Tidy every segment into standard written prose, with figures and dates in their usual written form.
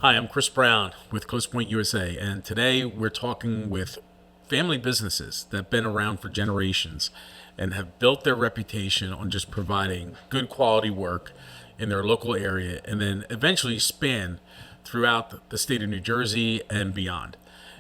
Hi, I'm Chris Brown with ClosePoint USA, and today we're talking with family businesses that have been around for generations and have built their reputation on just providing good quality work in their local area and then eventually span throughout the state of New Jersey and beyond.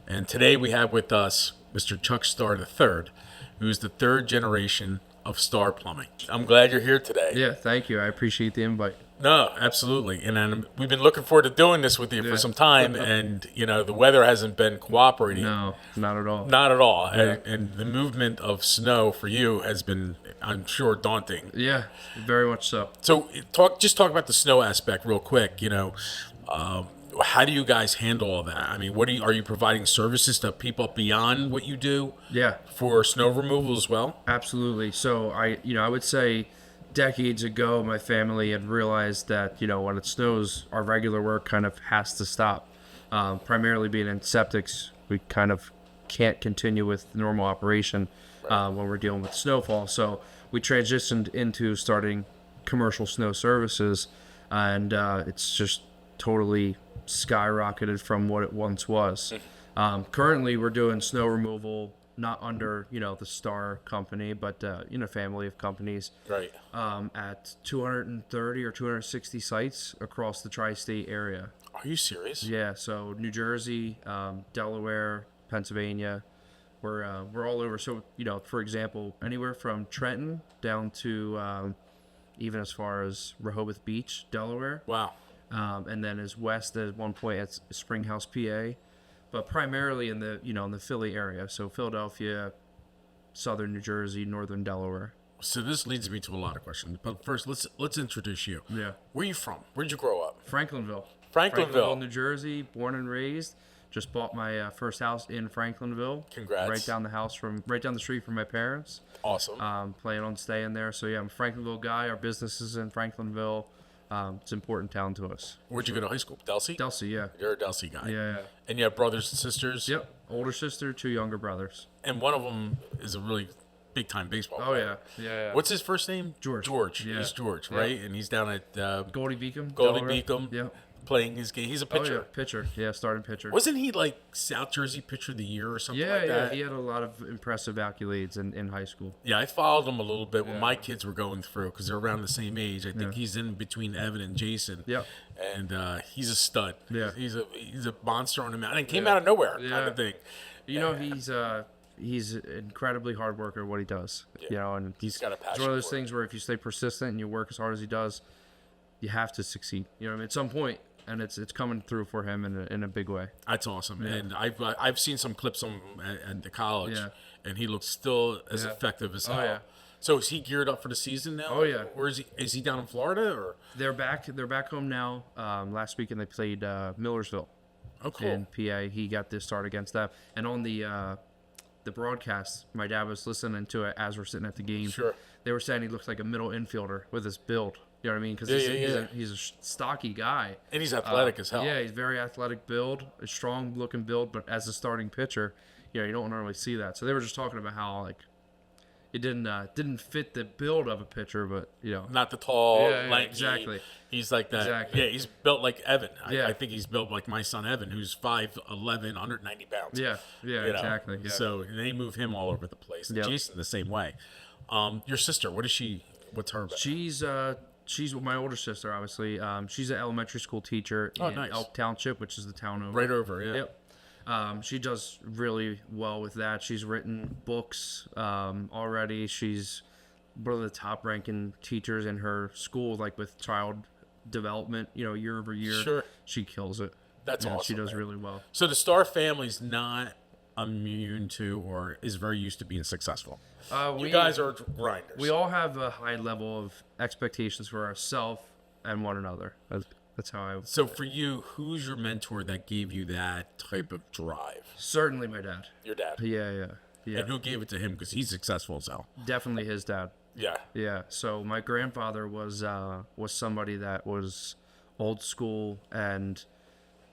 And today we have with us Mr. Chuck Starr III, who's the third generation of Starr Plumbing. I'm glad you're here today. Yeah, thank you. I appreciate the invite. No, absolutely. And we've been looking forward to doing this with you for some time. And, the weather hasn't been cooperating. No, not at all. Not at all. And the movement of snow for you has been, I'm sure, daunting. Yeah, very much so. So talk about the snow aspect real quick. How do you guys handle all that? I mean, are you providing services to people beyond what you do? Yeah, For snow removal as well? absolutely. So I would say decades ago, my family had realized that, when it snows, our regular work kind of has to stop. Primarily being in septics, we kind of can't continue with normal operation when we're dealing with snowfall. So we transitioned into starting commercial snow services, and it's just totally skyrocketed from what it once was. Currently, we're doing snow removal not under the Starr company, but in a family of companies. Right. At 230 or 260 sites across the tri-state area. Are you serious? Yeah, so New Jersey, Delaware, Pennsylvania, we're all over. So for example, anywhere from Trenton down to even as far as Rehoboth Beach, Delaware. Wow. And then as west at one point at Springhouse, PA, but primarily in the Philly area. So Philadelphia, southern New Jersey, northern Delaware. So this leads me to a lot of questions. But first, let's introduce you. Yeah. Where are you from? Where'd you grow up? Franklinville, Franklinville. New Jersey, born and raised. Just bought my first house in Franklinville. Congrats. Right down the street from my parents. Awesome. Planning on staying there. So yeah, I'm a Franklinville guy. Our business is in Franklinville. It's an important town to us. Where'd you go to high school? Delsey? Delsey, yeah. You're a Delsey guy. Yeah. And you have brothers and sisters? Yep. Older sister, 2 younger brothers. And one of them is a really big-time baseball player. Oh, yeah. What's his first name? George. Yeah. He's George, Yeah. right? And he's down at Goldie Beacom. Goldie Delaware. Beacom Yep. playing his game. He's a Oh, pitcher. yeah. Pitcher. Yeah, starting pitcher. Wasn't he like South Jersey Pitcher of the Year or something like Yeah. that? He had a lot of impressive accolades in high school. Yeah, I followed him a little bit when my kids were going through because they're around the same age. I think Yeah. he's in between Evan and Jason. Yep. And he's a stud. Yeah. He's a monster on the mountain. And came out of nowhere kind Yeah. of thing. He's incredibly hard worker at what he does. And He's got a passion it's one of those for it. things where if you stay persistent and you work as hard as he does, you have to succeed. At some point, and it's coming through for him in a big way. That's awesome. And I've seen some clips of him at the college, Yeah. and he looks still as Yeah. effective as Oh, hell. yeah. So is he geared up for the season now? Oh, yeah. Where is he? Is he down in Florida or? They're back home now. Last weekend they played Millersville Oh, cool. in PA. He got this start against them. And on the broadcast, my dad was listening to it as we're sitting at the game. Sure. They were saying he looks like a middle infielder with his build. You know what I mean? Because he's a stocky guy. And he's athletic as hell. Yeah, he's very athletic build, a strong looking build, but as a starting pitcher, you don't normally see that. So they were just talking about how it didn't fit the build of a pitcher, but Not the tall, Yeah, lanky. exactly. He's like that. Exactly. Yeah, he's built like Evan. Yeah. I think he's built like my son Evan, who's 5'11", 190 pounds. yeah, exactly. Yeah. So they move him all over the place. And Yep. Jason the same way. Your sister, what's her? She's my older sister, obviously. She's an elementary school teacher in nice. Elk Township, which is the town over. Right over, yeah. Yep. She does really well with that. She's written books already. She's one of the top-ranking teachers in her school, like with child development. Year over year. Sure. She kills it. That's She awesome, does man. really well. So the Starr family's not immune to or is very used to being successful. You guys are grinders. We all have a high level of expectations for ourselves and one another. That's how I. So for you, who's your mentor that gave you that type of drive? Certainly, my dad. Your dad. Yeah. And who gave it to him? Because he's successful as hell. Definitely his dad. Yeah. Yeah. So my grandfather was somebody that was old school and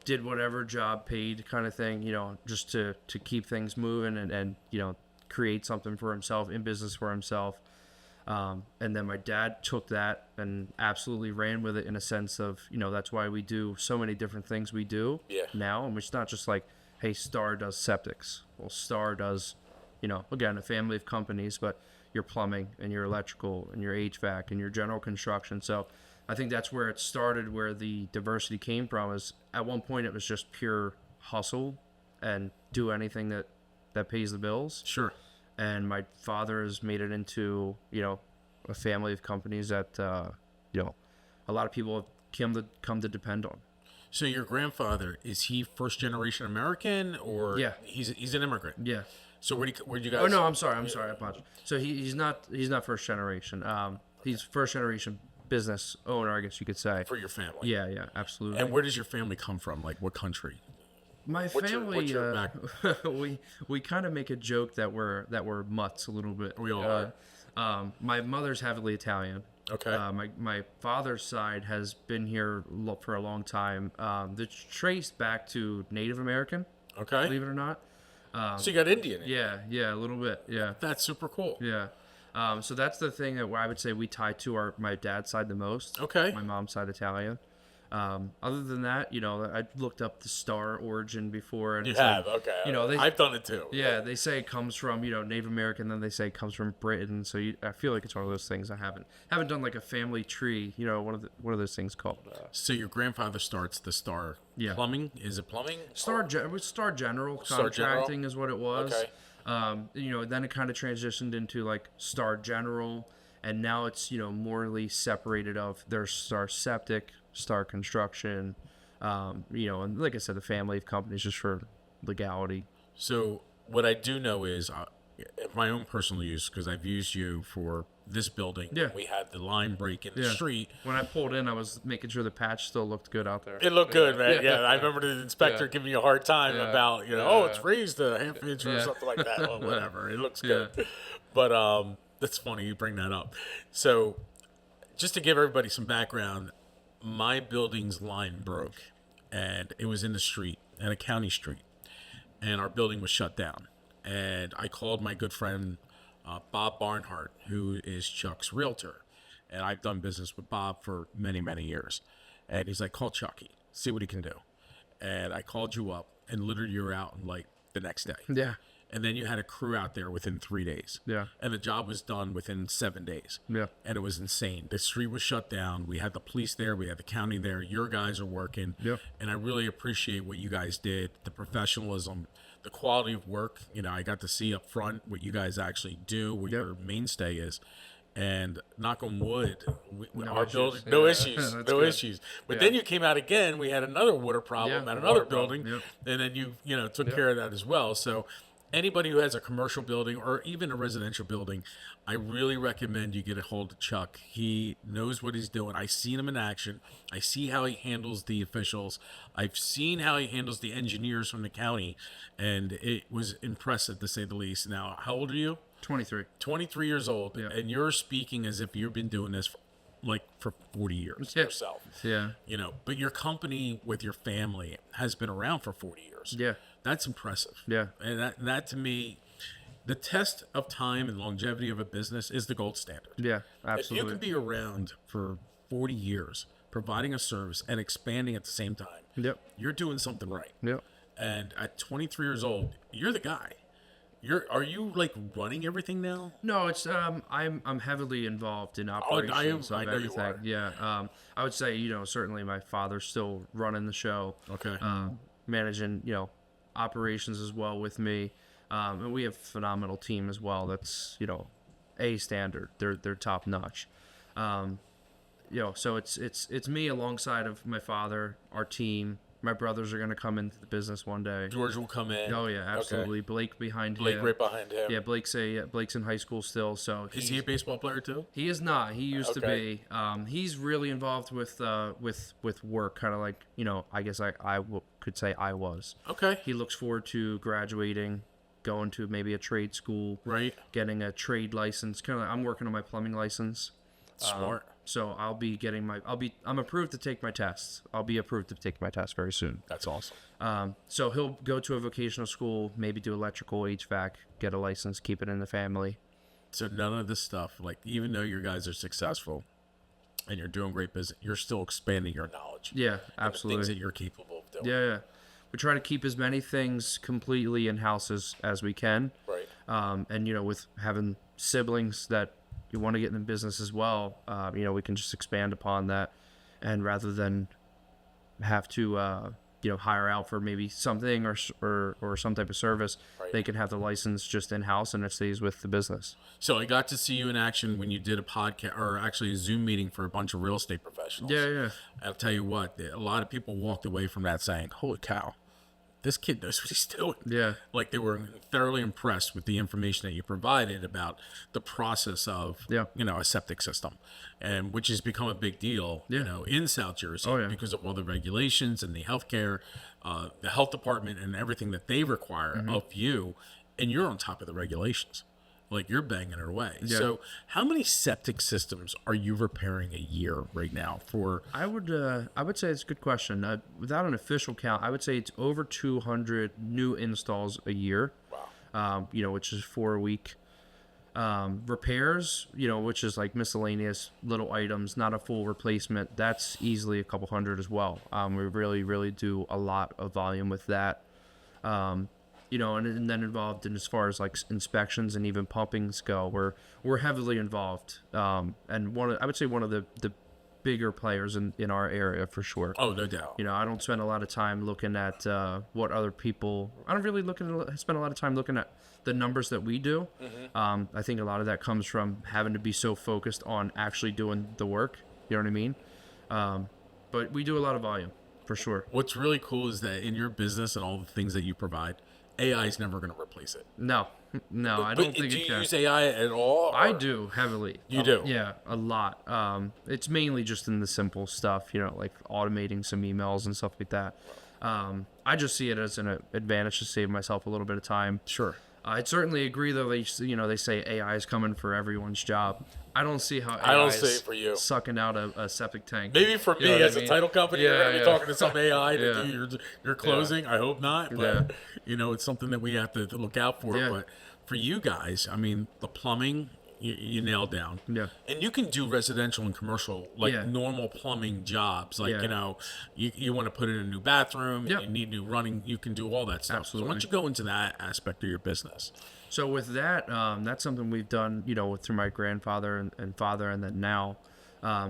did whatever job paid kind of thing, just to keep things moving and create something for himself in business for himself. And then my dad took that and absolutely ran with it in a sense of, that's why we do so many different things we do Yeah. now. And it's not just like, hey, Starr does septics. Well, Starr does, again, a family of companies, but your plumbing and your electrical and your HVAC and your general construction. So I think that's where it started, where the diversity came from. Is at one point it was just pure hustle and do anything that pays the bills. Sure. And my father has made it into, a family of companies that, a lot of people have come to depend on. So your grandfather, is he first generation American, or Yeah. he's an immigrant? Yeah. So where'd you guys? Oh no, I'm sorry. I apologize. So he's not first generation. He's first generation business owner, I guess you could say. For your family. Yeah, absolutely. And where does your family come from? Like what country? My family, what's your back? we kind of make a joke that we're mutts a little bit. We all are. My mother's heavily Italian. Okay. My father's side has been here for a long time. It's traced back to Native American. Okay. Believe it or not. So you got Indian. Yeah, a little bit. Yeah. That's super cool. Yeah. So that's the thing that I would say we tie to my dad's side the most. Okay. My mom's side Italian. Other than that, I looked up the Starr origin before, and You it's have, like, okay. I've done it too. yeah, they say it comes from Native American, then they say it comes from Britain. So I feel like it's one of those things. I haven't done like a family tree. What are those things called? So your grandfather starts the Starr Plumbing. Is it plumbing? Starr General Starr General? Contracting is what it was. Okay. Then it kind of transitioned into like Starr General, and now it's morally separated of their Starr Septic, Starr Construction, and like I said, the family of companies just for legality. So what I do know is my own personal use, because I've used you for this building. Yeah. We had the line break in the street. When I pulled in, I was making sure the patch still looked good out there. It looked good, man. Yeah, I remember the inspector giving you a hard time about, Yeah. it's raised a half inch or something like that. Or whatever. It looks good. But that's funny you bring that up. So just to give everybody some background, my building's line broke, and it was in the street, in a county street, and our building was shut down. And I called my good friend Bob Barnhart, who is Chuck's realtor, and I've done business with Bob for many, many years. And he's like, call Chucky, see what he can do. And I called you up, and literally you were out like the next day. Yeah. And then you had a crew out there within 3 days. Yeah. And the job was done within 7 days. Yeah. And it was insane. The street was shut down. We had the police there. We had the county there. Your guys are working. Yeah. And I really appreciate what you guys did, the professionalism, the quality of work. I got to see up front what you guys actually do, what your mainstay is. And knock on wood, our building, no issues, no good. issues. But then you came out again. We had another water problem at another building, Yep. and then you took care of that as well. So anybody who has a commercial building or even a residential building, I really recommend you get a hold of Chuck. He knows what he's doing. I've seen him in action. I see how he handles the officials. I've seen how he handles the engineers from the county, and it was impressive to say the least. Now, how old are you? 23. 23 years old, and you're speaking as if you've been doing this for 40 years yourself. Yeah. But your company with your family has been around for 40 years. Yeah. That's impressive. Yeah. And that to me, the test of time and longevity of a business is the gold standard. Yeah, If absolutely. you can be around for 40 years, providing a service and expanding at the same time, Yep. you're doing something right. Yep. And at 23 years old, you're the guy. Are you like running everything now? No, it's I'm heavily involved in operations I of know you everything. are. Yeah. I would say certainly my father's still running the show. Okay. Managing operations as well with me, and we have a phenomenal team as well. That's a standard. They're top notch. So it's me alongside of my father, our team. My brothers are going to come into the business one day. George will come in. Oh yeah, absolutely. Okay. Blake behind him. Blake right behind him. Yeah, Blake's in high school still. So Is he a baseball player too? he is not. He used to Okay. be. He's really involved with work, kind of like I guess could say I was. Okay. He looks forward to graduating, going to maybe a trade school, Right. getting a trade license. Kind of, I'm working on my plumbing license. Smart. So I'll be getting I'm approved to take my tests. I'll be approved to take my test very soon. That's awesome. So he'll go to a vocational school, maybe do electrical, HVAC, get a license, keep it in the family. So none of this stuff, like even though your guys are successful and you're doing great business, you're still expanding your knowledge. Yeah, and the things absolutely. that you're capable of doing. Yeah. We try to keep as many things completely in house as we can. Right. And with having siblings that you want to get in the business as well, we can just expand upon that, and rather than have to hire out for maybe something or some type of service, Right. they can have the license just in house and it stays with the business. So I got to see you in action when you did a podcast, or actually a Zoom meeting for a bunch of real estate professionals. Yeah. I'll tell you what, a lot of people walked away from that saying, "Holy cow, this kid knows what he's doing." Yeah. Like they were thoroughly impressed with the information that you provided about the process of, Yeah. a septic system, and which has become a big deal, in South Jersey Oh, yeah. because of all the regulations and the healthcare, the health department and everything that they require Mm-hmm. of you, and you're on top of the regulations. Like you're banging it away. Yeah. So how many septic systems are you repairing a year right now for? I would say it's a good question. Without an official count, I would say it's over 200 new installs a year. Wow. Which is 4 a week. Repairs, which is like miscellaneous little items, not a full replacement. That's easily a couple hundred as well. We really, really do a lot of volume with that. And then involved in as far as like inspections and even pumpings go, we're heavily involved. And I would say one of the bigger players in our area for sure. Oh, no doubt. I don't spend a lot of time looking at what other people. I don't really spend a lot of time looking at the numbers that we do. Mm-hmm. I think a lot of that comes from having to be so focused on actually doing the work. You know what I mean? But we do a lot of volume for sure. What's really cool is that in your business and all the things that you provide, AI is never going to replace it. No, I don't think do it you can. use AI at all? Or? I do heavily. You do? Yeah, a lot. It's mainly just in the simple stuff, like automating some emails and stuff like that. I just see it as an advantage to save myself a little bit of time. Sure. I'd certainly agree, though. They say AI is coming for everyone's job. I don't see how AI I don't is see it for you. sucking out a septic tank. Maybe for You know me what I as a mean? title company, you're going to be talking to some AI to Yeah. do your closing. I hope not, but it's something that we have to look out for. Yeah. But for you guys, I mean, the plumbing, you nailed down. Yeah. And you can do residential and commercial, like Yeah. normal plumbing jobs. Like, Yeah. you want to put in a new bathroom, Yeah. you need new running, you can do all that stuff. Absolutely. So why don't you go into that aspect of your business? So with that, that's something we've done, through my grandfather and father, and then now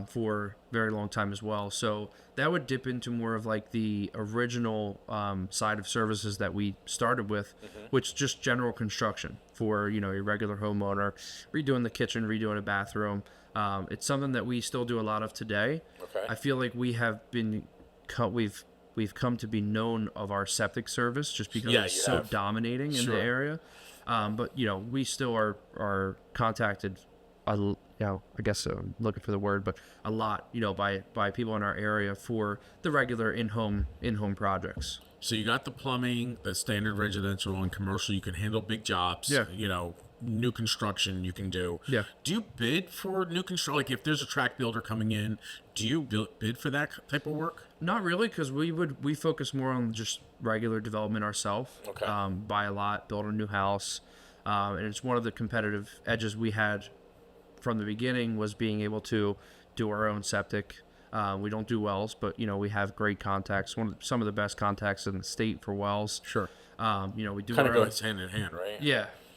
for a very long time as well. So that would dip into more of like the original side of services that we started with, which is just general construction for, your regular homeowner, redoing the kitchen, redoing a bathroom. It's something that we still do a lot of today. Okay. I feel like we have been, we've come to be known of our septic service just because Yeah, it's you so have. dominating in Sure. the area. But we still are contacted, I guess looking for the word, but a lot, by people in our area for the regular in-home projects. So you got the plumbing, the standard residential and commercial. You can handle big jobs. Yeah. New construction you can do. Yeah. Do you bid for new construction? Like if there's a track builder coming in, do you bid for that type of work? Not really, because we focus more on just regular development ourselves. Okay. Buy a lot, build a new house, and it's one of the competitive edges we had from the beginning was being able to do our own septic. We don't do wells, but we have great contacts. Some of the best contacts in the state for wells. Sure. We do Kind of our own. goes hand in hand, right?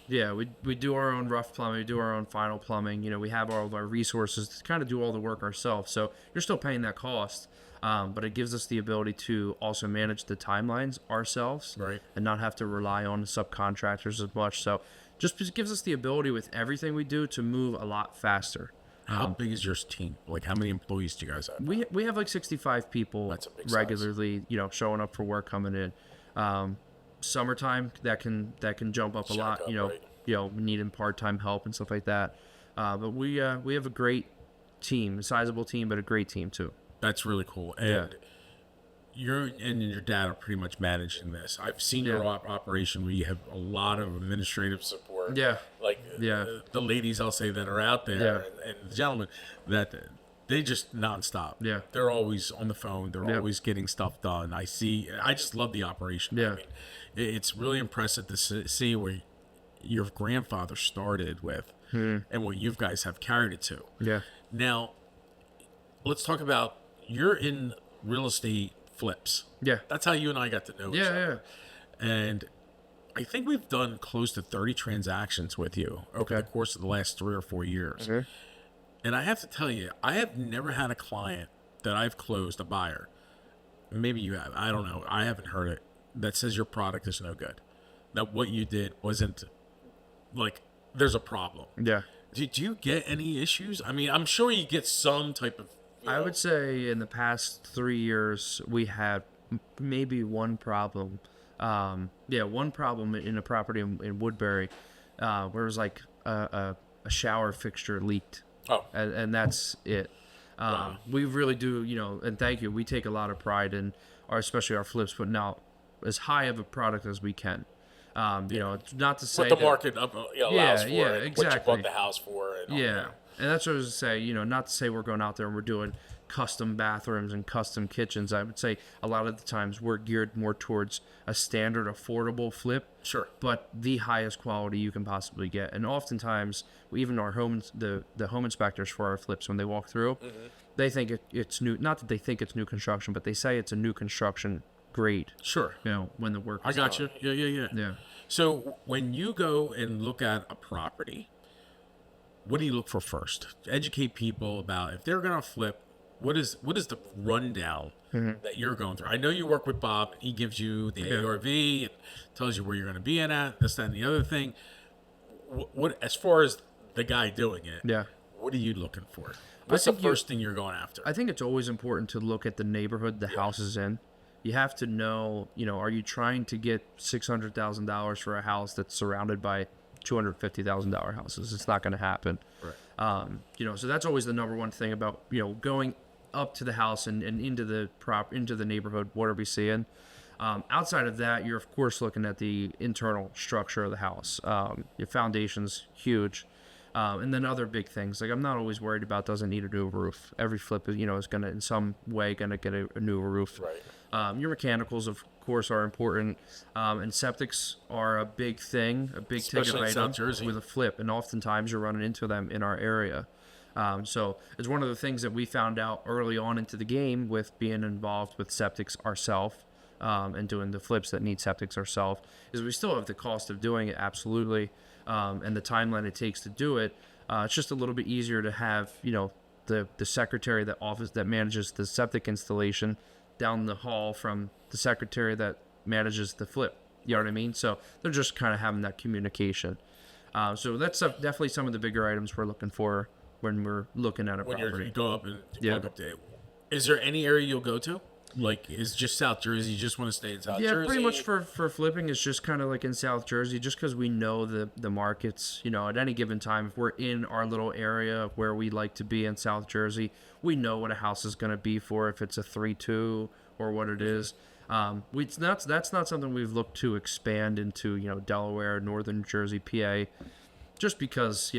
Yeah, we do our own rough plumbing, we do our own final plumbing. We have all of our resources to kind of do all the work ourselves. So you're still paying that cost, but it gives us the ability to also manage the timelines ourselves, Right. and not have to rely on subcontractors as much. So just gives us the ability with everything we do to move a lot faster. How big is your team? Like how many employees do you guys have? We have like 65 people That's a big size. regularly, showing up for work, coming in. Summertime that can jump up a lot, Jack up, right. Needing part-time help and stuff like that. But we have a great team, a sizable team, but a great team too. That's really cool. And you and your dad are pretty much managing this. I've seen your operation where you have a lot of administrative support. Yeah. Like Yeah. the ladies, I'll say, that are out there, and the gentlemen, that they just nonstop. Yeah. They're always on the phone. They're Yeah. always getting stuff done. I just love the operation. Yeah. I mean, it's really impressive to see where your grandfather started with and what you guys have carried it to. Yeah. Now, let's talk about you're in real estate flips. Yeah. That's how you and I got to know each Yeah. other. And I think we've done close to 30 transactions with you over the course of the last 3 or 4 years. And I have to tell you, I have never had a client that I've closed, a buyer. Maybe you have. I don't know. I haven't heard it. That says your product is no good. That what you did wasn't like there's a problem. Yeah. Do you get any issues? I mean, I'm sure you get some type of. I would say in the past 3 years, we had maybe one problem. One problem in a property in Woodbury where it was like a shower fixture leaked. Oh. And that's it. Wow. We really do, and thank you. We take a lot of pride in especially our flips, putting out as high of a product as we can. It's not to say What the market allows for it, exactly. what you bought the house for. And all that. And that's what I was to say, not to say we're going out there and we're doing custom bathrooms and custom kitchens. I would say a lot of the times we're geared more towards a standard affordable flip. Sure. But the highest quality you can possibly get. And oftentimes, even our homes, the home inspectors for our flips, when they walk through, they think it's new. Not that they think it's new construction, but they say it's a new construction grade. Sure. When the work I is got done. you. Yeah. Yeah. So when you go and look at a property, what do you look for first? Educate people about if they're going to flip, what is the rundown that you're going through? I know you work with Bob. He gives you the ARV, and tells you where you're going to be at, this, that, and the other thing. What as far as the guy doing it, what are you looking for? What's the first thing you're going after? I think it's always important to look at the neighborhood the house is in. You have to know, are you trying to get $600,000 for a house that's surrounded by $250,000 houses? It's not going to happen. Right. So that's always the number one thing about, going up to the house and into the neighborhood. What are we seeing? Outside of that, you're of course looking at the internal structure of the house. Your foundation's huge. And then other big things, like I'm not always worried about doesn't need a new roof. Every flip is, is going to in some way going to get a new roof. Right. Your mechanicals, of course, are important. And septics are a big thing, a big ticket item with a flip. And oftentimes you're running into them in our area. So it's one of the things that we found out early on into the game with being involved with septics ourselves. And doing the flips that need septics ourselves, is we still have the cost of doing it, absolutely, and the timeline it takes to do it. It's just a little bit easier to have, the secretary that manages the septic installation down the hall from the secretary that manages the flip. You know what I mean? So they're just kind of having that communication. So that's definitely some of the bigger items we're looking for when we're looking at a property. When you go up and walk up to it. Is there any area you'll go to? Like, is just South Jersey? You just want to stay in South Jersey? Yeah, pretty much for flipping, it's just kind of like in South Jersey, just because we know the markets, at any given time. If we're in our little area where we like to be in South Jersey, we know what a house is going to be for, if it's a 3-2 or what it is. That's not something we've looked to expand into, Delaware, Northern Jersey, PA, just because,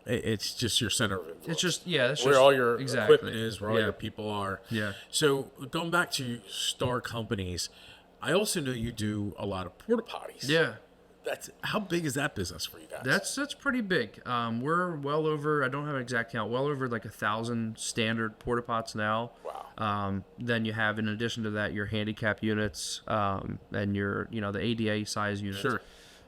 it's just your center of influence. It's just, that's where just, all your exactly. equipment is, where all your people are. Yeah. So going back to Starr companies, I also know you do a lot of porta potties. Yeah. How big is that business for you guys? That's pretty big. We're well over, I don't have an exact count, well over like 1,000 standard porta pots now. Wow. Then you have, in addition to that, your handicap units, and your, the ADA size units. Sure.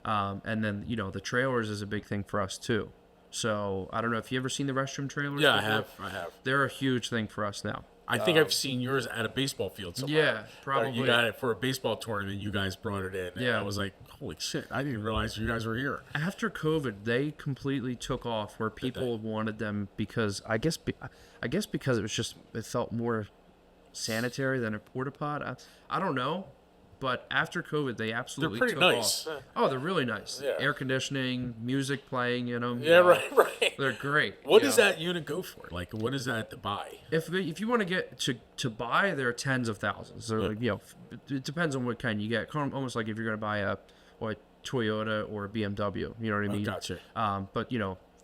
And then, the trailers is a big thing for us too. So I don't know if you ever seen the restroom trailers. Yeah, before? I have. They're a huge thing for us now. I think I've seen yours at a baseball field somewhere. Yeah, probably. You got it for a baseball tournament. You guys brought it in. Yeah. And I was like, holy shit, I didn't realize you guys were here. After COVID, they completely took off where people wanted them because I guess because it felt more sanitary than a porta pot. I don't know. But after COVID, they absolutely they're pretty took nice. off. Oh, they're really nice. Yeah. Air conditioning, music playing in them. Yeah, right. They're great. What does that unit go for? Like, what is that to buy? If you want to get to buy, they're tens of thousands. They're like, it depends on what kind you get. Almost like if you're going to buy a Toyota or a BMW. You know what I mean? Gotcha. But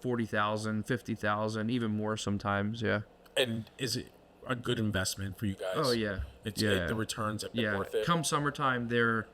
40,000, 50,000, even more sometimes. Yeah. And is it a good investment for you guys? Oh yeah. The returns have been worth it. Come summertime, they're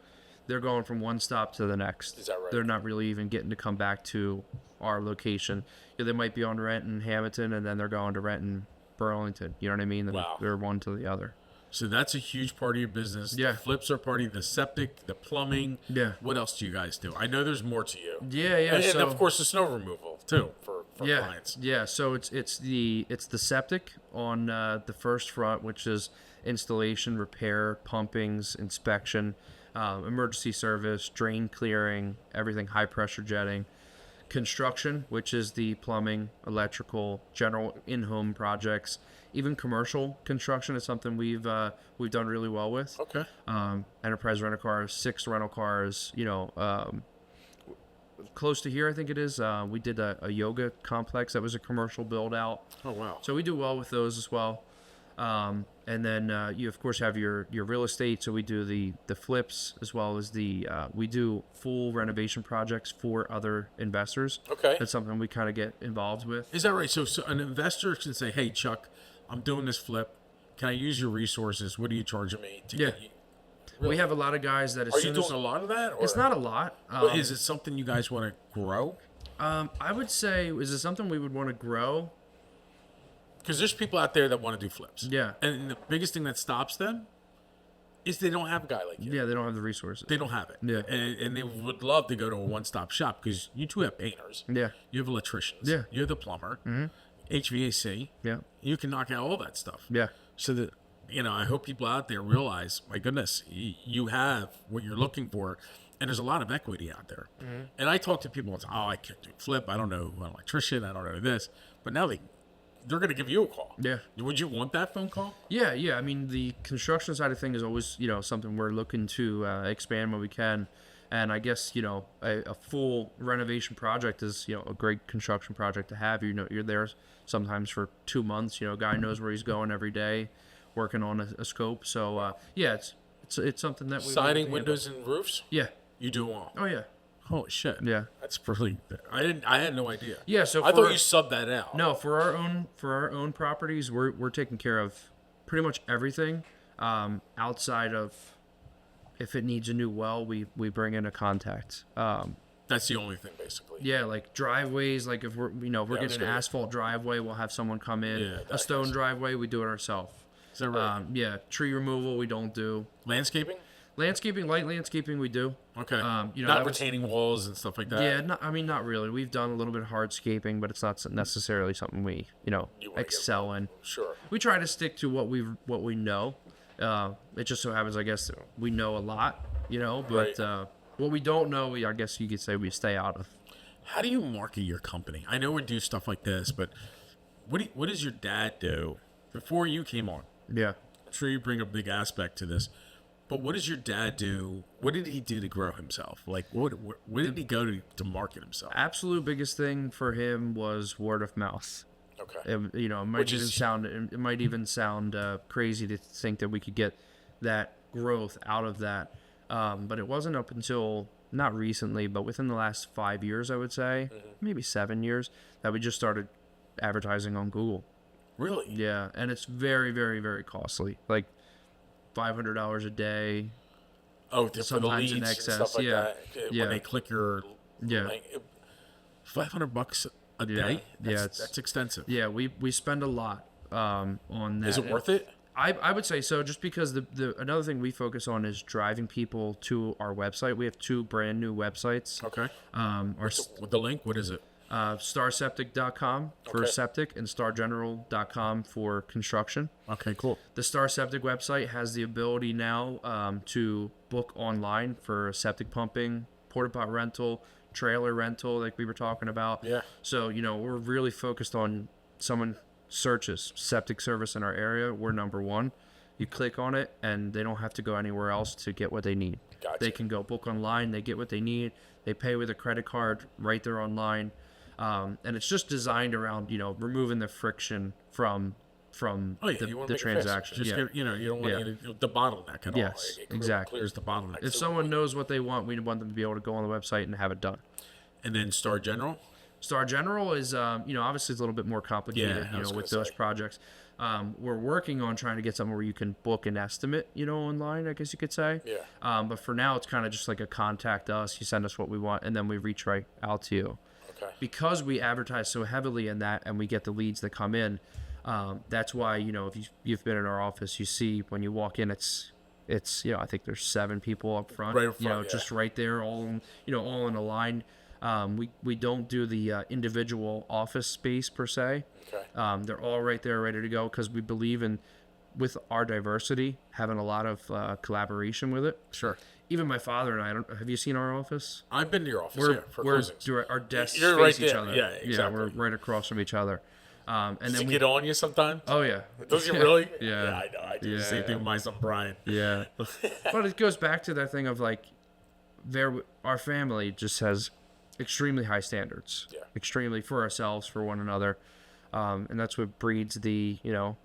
they're going from one stop to the next. Is that right? They're not really even getting to come back to our location. They might be on rent in Hamilton, and then they're going to rent in Burlington. You know what I mean? Wow. They're one to the other. So that's a huge part of your business. Yeah. The flips are part of the septic, the plumbing. Yeah. What else do you guys do? I know there's more to you. Yeah. And So of course the snow removal too for clients. Yeah, so it's the septic on the first front, which is installation, repair, pumpings, inspection, emergency service, drain clearing, everything high pressure jetting, construction, which is the plumbing, electrical, general in-home projects, even commercial construction is something we've done really well with. Okay. Enterprise rental cars, 6 rental cars, close to here, I think it is. We did a yoga complex that was a commercial build out. Oh wow. So we do well with those as well. And then you of course have your real estate. So we do the flips as well as we do full renovation projects for other investors. Okay. That's something we kind of get involved with. Is that right? So an investor can say, "Hey, Chuck, I'm doing this flip. Can I use your resources? What are you charging me to get you?" Really? We have a lot of guys that as Are soon you as doing a lot of that? Or? it's not a lot. But is it something you guys want to grow? I would say, is it something we would want to grow? Because there's people out there that want to do flips. Yeah. And the biggest thing that stops them is they don't have a guy like you. Yeah, they don't have the resources. They don't have it. Yeah. And they would love to go to a one-stop shop because you two have painters. Yeah. You have electricians. Yeah. You have the plumber. Mm-hmm. HVAC. Yeah. You can knock out all that stuff. Yeah. So that, I hope people out there realize, my goodness, you have what you're looking for. And there's a lot of equity out there. Mm-hmm. And I talk to people and say, I can't do flip. I don't know an electrician. I don't know this. But now they're going to give you a call. Yeah. Would you want that phone call? Yeah. I mean, the construction side of things is always, something we're looking to expand when we can. And I guess, a full renovation project is, a great construction project to have. You're there sometimes for 2 months. A guy knows where he's going every day, working on a scope. So, it's something that we siding, windows, and roofs. Yeah. You do them all. Oh yeah. Holy shit. Yeah. That's pretty. I had no idea. Yeah. So I thought you subbed that out. No, for our own properties, we're taking care of pretty much everything. Outside of if it needs a new well, we bring in a contact. That's the only thing, basically. Yeah, like driveways. Like if we're getting an asphalt driveway, we'll have someone come in. Yeah, a stone driveway, we do it ourselves. Is that right? Yeah. Tree removal, we don't do. Landscaping. Light landscaping, we do. Okay. Not retaining walls and stuff like that. Yeah, not really. We've done a little bit of hardscaping, but it's not necessarily something we, excel in. Sure. We try to stick to what we know. It just so happens, I guess, we know a lot, but Right. What we don't know, I guess you could say we stay out of. How do you market your company? I know we do stuff like this, but what does your dad do before you came on? Yeah. I'm sure you bring a big aspect to this. But what does your dad do? What did he do to grow himself? Like, where did he go to market himself? Absolute biggest thing for him was word of mouth. Okay. It might even sound crazy to think that we could get that growth out of that. But it wasn't up until not recently, but within the last 5 years, I would say, maybe 7 years, that we just started advertising on Google. Really? Yeah, and it's very, very, very costly. Like $500 a day. Oh, for the sometimes leads in excess. and stuff like Yeah. that. Yeah. When they click your $500 a day. That's extensive. Yeah, we spend a lot on that. Is it worth it? I would say so, just because the another thing we focus on is driving people to our website. We have 2 brand new websites. Okay. Our The link, what is it? StarrSeptic.com for septic and StarrGeneral.com for construction. Okay, cool. The Starr Septic website has the ability now to book online for septic pumping, porta pot rental, trailer rental, like we were talking about. Yeah. So, we're really focused on someone searches septic service in our area. We're number 1. You click on it, and they don't have to go anywhere else to get what they need. Gotcha. They can go book online. They get what they need. They pay with a credit card right there online. And it's just designed around, removing the friction from the transaction. You don't want the bottleneck at all. Yes, It exactly. clears the bottleneck. If someone knows what they want, we want them to be able to go on the website and have it done. And then Starr General? Starr General is, obviously it's a little bit more complicated, Yeah, I was with gonna those say. projects. We're working on trying to get somewhere where you can book an estimate, online, I guess you could say. Yeah. But for now, it's kind of just like a contact us. You send us what we want, and then we reach right out to you. Okay. Because we advertise so heavily in that, and we get the leads that come in. That's why, if you've been in our office, you see when you walk in, it's I think there's 7 people up front, Right up front, yeah. just right there, all in a line. We don't do the individual office space per se. Okay. They're all right there, ready to go, because we believe in, with our diversity, having a lot of collaboration with it. Sure. Even my father and I don't. Have you seen our office? I've been to your office. For We're closings. our desks You're face right each there. other. Yeah, exactly. We're right across from each other. And Does then it get on you sometimes? Oh yeah. Does it really? Yeah. I know. I do the Yeah, same thing with my son Brian. Yeah. But it goes back to that thing of like, our family just has extremely high standards. Yeah. Extremely, for ourselves, for one another, and that's what breeds the.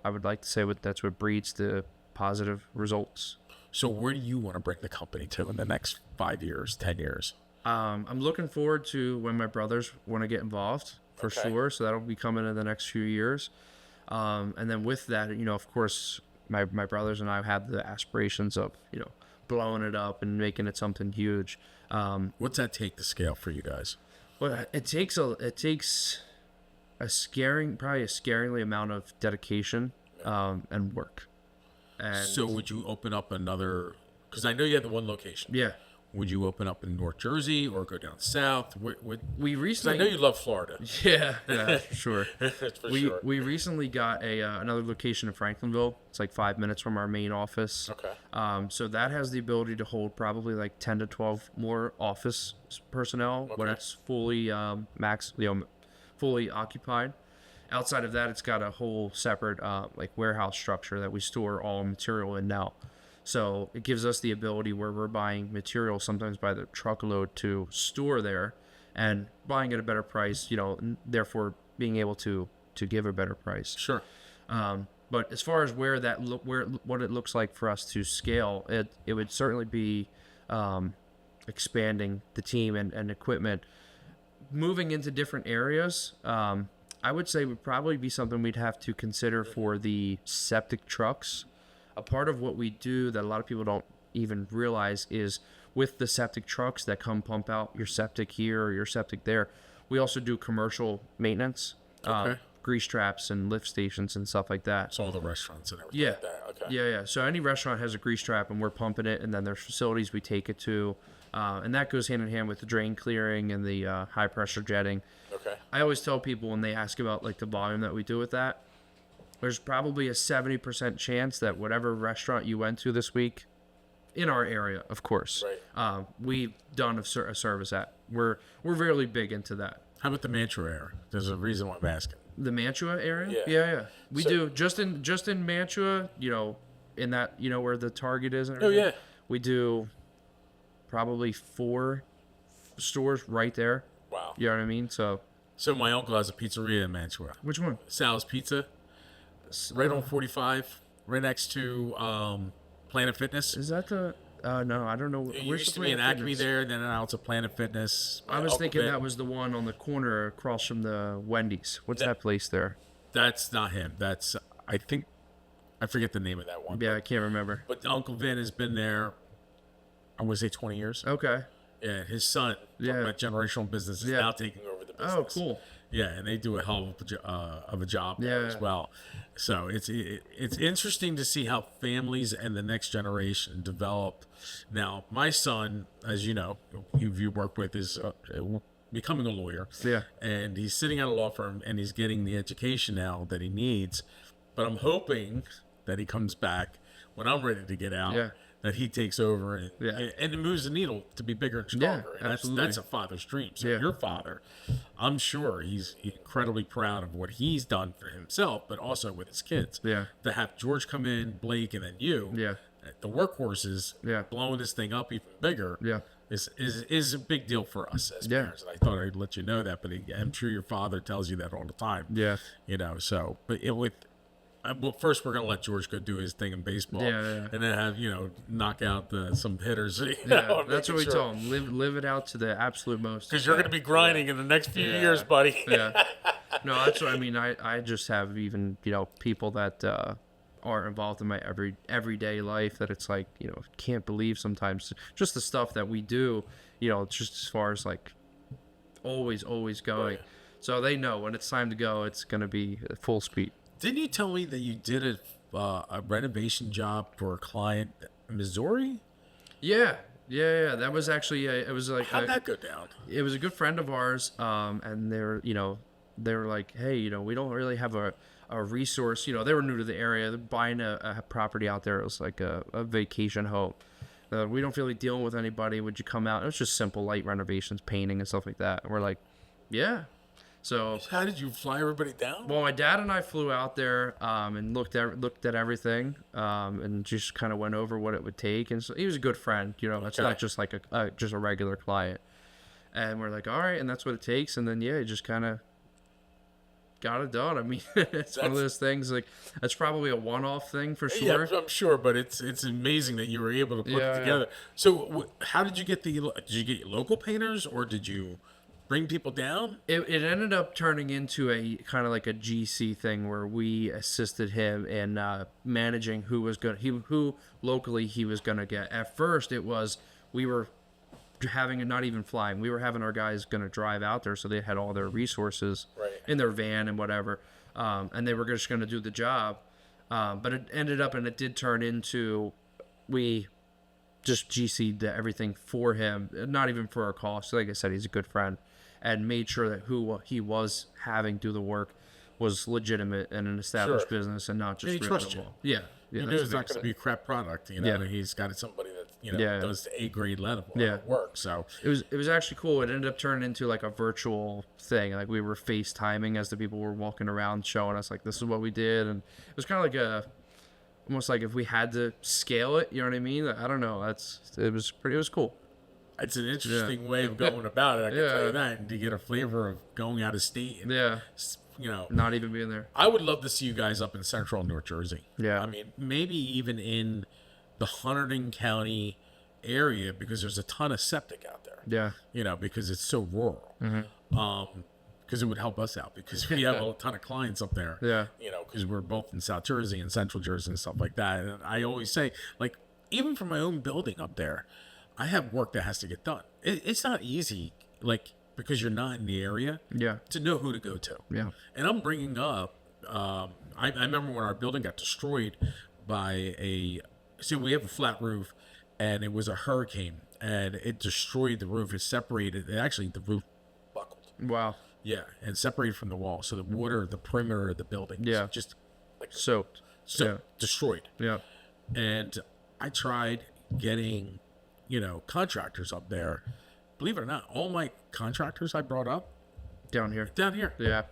I would like to say that's what breeds the positive results. So where do you want to bring the company to in the next 5 years, 10 years? I'm looking forward to when my brothers want to get involved, for Okay. sure. So that'll be coming in the next few years. And then with that, of course, my brothers and I have the aspirations of, blowing it up and making it something huge. What's that take to scale for you guys? Well, it takes probably a scaringly amount of dedication, and work. And So would you open up another? Because I know you have the one location. yeah, Would you open up in North Jersey or go down south? we 'cause recently. I know you love Florida. Yeah, sure. That's for we sure. we recently got another location in Franklinville. It's like 5 minutes from our main office. Okay. So that has the ability to hold probably like 10 to 12 more office personnel when Okay. it's fully fully occupied. Outside of that, it's got a whole separate like warehouse structure that we store all material in now. So it gives us the ability where we're buying material sometimes by the truckload to store there, and buying at a better price. And therefore being able to give a better price. Sure. But as far as what it looks like for us to scale, it would certainly be expanding the team and equipment, moving into different areas. I would say would probably be something we'd have to consider for the septic trucks. A part of what we do that a lot of people don't even realize is with the septic trucks that come pump out your septic here or your septic there, we also do commercial maintenance, Okay. grease traps and lift stations and stuff like that. So all the restaurants and everything Yeah. like that. Okay. Yeah. So any restaurant has a grease trap, and we're pumping it, and then there's facilities we take it to, and that goes hand in hand with the drain clearing and the high pressure jetting. Okay. I always tell people when they ask about like the volume that we do with that, there's probably a 70% chance that whatever restaurant you went to this week, in our area, of course, Right. we've done a service at. We're really big into that. How about the Mantua area? There's a reason why I'm asking. The Mantua area? Yeah. Yeah. We So- do just in Mantua, in that, where the Target is and Oh, everything. yeah. We do probably 4 stores right there. Wow. You know what I mean? So, So my uncle has a pizzeria in Mantua. which one? Sal's Pizza. Right on 45. Right next to Planet Fitness. Is that the no, I don't know. It Where's used the to be an Planet Acme Fitness? there, then now it's a Planet Fitness. I was thinking that was the one on the corner across from the Wendy's. What's that place there? That's not him. That's, I think, I forget the name of that one. Yeah, I can't remember. But Uncle Vin has been there, I want to say 20 years. Okay. Yeah, his son, Yeah. talking about generational business, is Yeah. now taking over the business. Oh, cool. Yeah, and they do a hell of a job there Yeah. as well. So it's interesting to see how families and the next generation develop. Now, my son, as you know, who you work with, is becoming a lawyer. Yeah. And he's sitting at a law firm and he's getting the education now that he needs. But I'm hoping that he comes back when I'm ready to get out. Yeah. That he takes over and, Yeah. and it moves the needle to be bigger and Yeah, stronger. And absolutely. that's a father's dream. So Yeah. your father, I'm sure he's incredibly proud of what he's done for himself, but also with his kids. Yeah. To have George come in, Blake, and then you. Yeah. The workhorses. Yeah. Blowing this thing up even bigger. Yeah. Is a big deal for us as Yeah. parents. And I thought I'd let you know that, but I'm sure your father tells you that all the time. Yeah. So, but well, first we're gonna let George go do his thing in baseball, Yeah. and then have knock out some hitters. Yeah, that's what we told him. Live it out to the absolute most. Because you're gonna be grinding in the next few years, buddy. Yeah. No, that's what I mean. I just have even people that are involved in my everyday life that it's like can't believe sometimes just the stuff that we do. Just as far as like always going. Right. So they know when it's time to go, it's gonna be full speed. Didn't you tell me that you did a renovation job for a client in Missouri? Yeah. That was actually it was like How'd that go down? it was a good friend of ours, and they were like, hey, we don't really have a resource. They were new to the area. They're buying a property out there. It was like a vacation home. We don't feel like dealing with anybody. Would you come out? It was just simple, light renovations, painting and stuff like that. And we're like, yeah. So How did you fly everybody down? well, my dad and I flew out there and looked at everything and just kind of went over what it would take. And so he was a good friend. It's not just like just a regular client. And we're like, all right, and that's what it takes. And then he just kind of got it done. I mean, it's one of those things like that's probably a one-off thing for sure. Yeah, I'm sure, but it's amazing that you were able to put it together. So, how did you get did you get local painters, or did you bring people down? It ended up turning into a kind of like a GC thing where we assisted him in managing who locally he was gonna get. At first, it was we were not even flying. We were having our guys gonna drive out there, so they had all their resources in their van and whatever, and they were just gonna do the job. But it ended up, and it did turn into we just GC'd everything for him, not even for our cost. Like I said, he's a good friend, and made sure that who he was having do the work was legitimate and an established business and not just he trusts you. Yeah, You that's knew it's the not big going to thing. be a crap product. He's got somebody that does the A grade level work. So It was actually cool. It ended up turning into like a virtual thing. Like we were FaceTiming as the people were walking around showing us like this is what we did, and it was kind of like almost like if we had to scale it. You know what I mean? I don't know. It was cool. it's an interesting way of going about it. I can tell you that, and to get a flavor of going out of state. And, not even being there. I would love to see you guys up in central New Jersey. Yeah. I mean, maybe even in the Hunterdon County area, because there's a ton of septic out there. Yeah. Because it's so rural. Because it would help us out because we have a ton of clients up there. Yeah. Because we're both in South Jersey and Central Jersey and stuff like that. And I always say, like, even for my own building up there, I have work that has to get done. It's not easy, like, because you're not in the area. Yeah. To know who to go to. Yeah. And I'm bringing up, I remember when our building got destroyed by we have a flat roof, and it was a hurricane, and it destroyed the roof. It separated, the roof buckled. Wow. Yeah, and separated from the wall. So the water, the perimeter of the building, just like Soaked. destroyed. Yeah. And I tried getting, contractors up there. Believe it or not, all my contractors I brought up Down here. Yeah.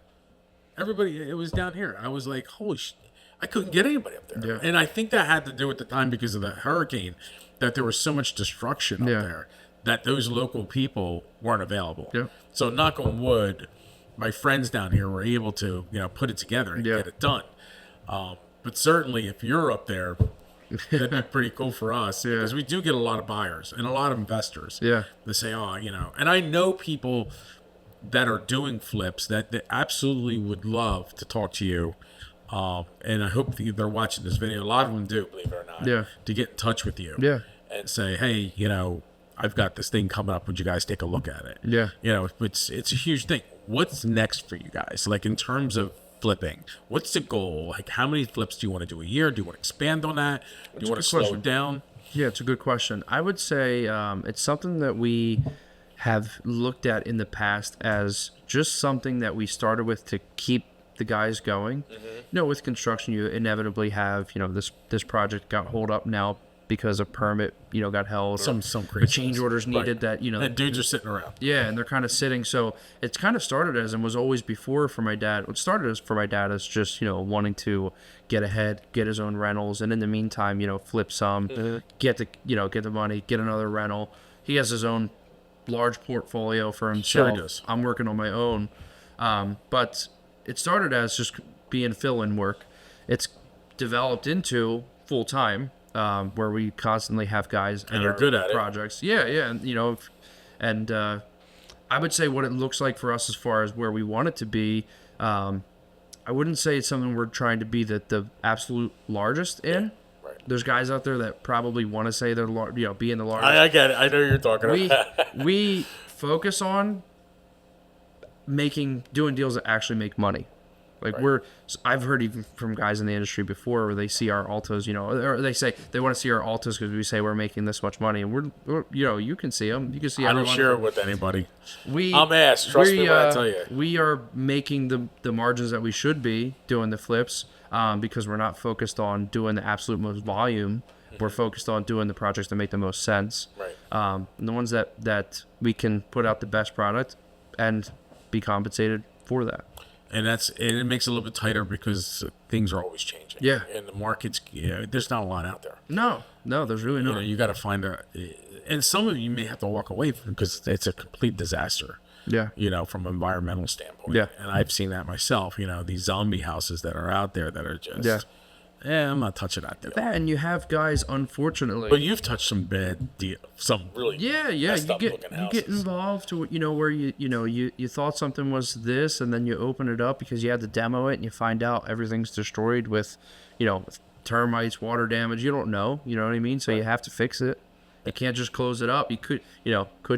everybody, it was down here. I was like, holy shit. I couldn't get anybody up there. Yeah. And I think that had to do at the time because of the hurricane, that there was so much destruction up there that those local people weren't available. Yeah. So knock on wood, my friends down here were able to, put it together and get it done. But certainly if you're up there, that'd be pretty cool for us because we do get a lot of buyers and a lot of investors. Yeah. They say, and I know people that are doing flips that absolutely would love to talk to you. And I hope that they're watching this video. A lot of them do, believe it or not. Yeah. To get in touch with you. Yeah. And say, hey, I've got this thing coming up. Would you guys take a look at it? Yeah. It's a huge thing. What's next for you guys? Like in terms of flipping, what's the goal? Like how many flips do you want to do a year? Do you want to expand on that? Do you want to slow it down? Yeah, it's a good question. I would say it's something that we have looked at in the past as just something that we started with to keep the guys going. With construction, you inevitably have, this project got hold up now because a permit, got held. Some crazy change orders needed that, And dudes are sitting around. Yeah, and they're kind of sitting. So it's kind of started as, and was always before for my dad. What started as for my dad is just, wanting to get ahead, get his own rentals, and in the meantime, flip some, get the money, get another rental. He has his own large portfolio for himself. Sure he does. I'm working on my own. But it started as just being fill-in work. It's developed into full time, where we constantly have guys And you're good at it. projects. Yeah, yeah, and and I would say what it looks like for us as far as where we want it to be. I wouldn't say it's something we're trying to be the absolute largest in. Right. There's guys out there that probably want to say they're being the largest. I get it. I know you're talking about. We focus on doing deals that actually make money. Like I've heard even from guys in the industry before where they see our Altos, or they say they want to see our Altos because we say we're making this much money, and we're you can see them. You can see. I don't share it with anybody. I'm asked. Trust me when I tell you. We are making the margins that we should be doing the flips, because we're not focused on doing the absolute most volume. We're focused on doing the projects that make the most sense. Right. And the ones that we can put out the best product and be compensated for that. And it makes it a little bit tighter because things are always changing. Yeah. And the markets, there's not a lot out there. No, there's really not. You got to find and some of you may have to walk away from because it's a complete disaster. Yeah. From an environmental standpoint. Yeah. And I've seen that myself. These zombie houses that are out there that are just. Yeah. I'm not touching that deal. That, and you have guys, unfortunately. But you've touched some bad deal, some really you get involved to where you thought something was this, and then you open it up because you had to demo it, and you find out everything's destroyed with termites, water damage. You don't know, you know what I mean? So you have to fix it. You can't just close it up. You could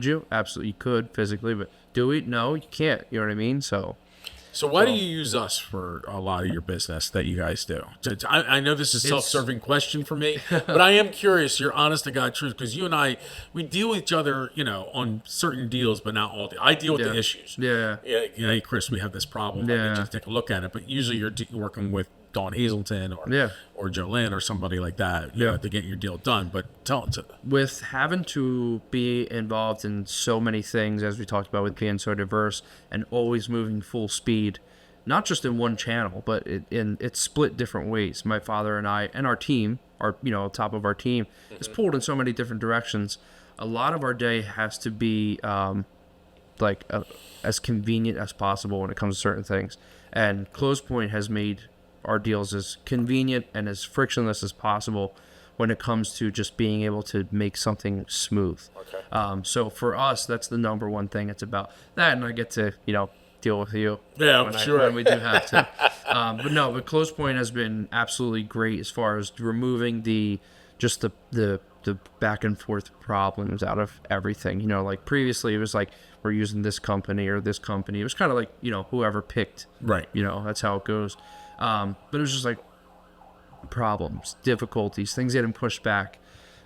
you? Absolutely, you could physically, but do we? No, you can't. You know what I mean? So why do you use us for a lot of your business that you guys do? I know this is a self-serving question for me, but I am curious, your honest to God truth, because you and I, we deal with each other, on certain deals, but not all. I deal with the issues. Yeah. Hey, Chris, we have this problem. Yeah. Just take a look at it. But usually you're working with Dawn Hazelton or Jolynn or somebody like that to get your deal done. But tell it to them. With having to be involved in so many things, as we talked about with being so diverse and always moving full speed, not just in one channel, but it's split different ways. My father and I and our team, top of our team, is pulled in so many different directions. A lot of our day has to be as convenient as possible when it comes to certain things. And ClosePoint has made our deals as convenient and as frictionless as possible when it comes to just being able to make something smooth. Okay. So for us, that's the number one thing. It's about that, and I get to deal with you. Yeah, I'm sure. When we do have to. But ClosePoint has been absolutely great as far as removing the back and forth problems out of everything. Like previously it was like we're using this company or this company. It was kind of like whoever picked. Right. That's how it goes. But it was just like problems, difficulties, things getting pushed back.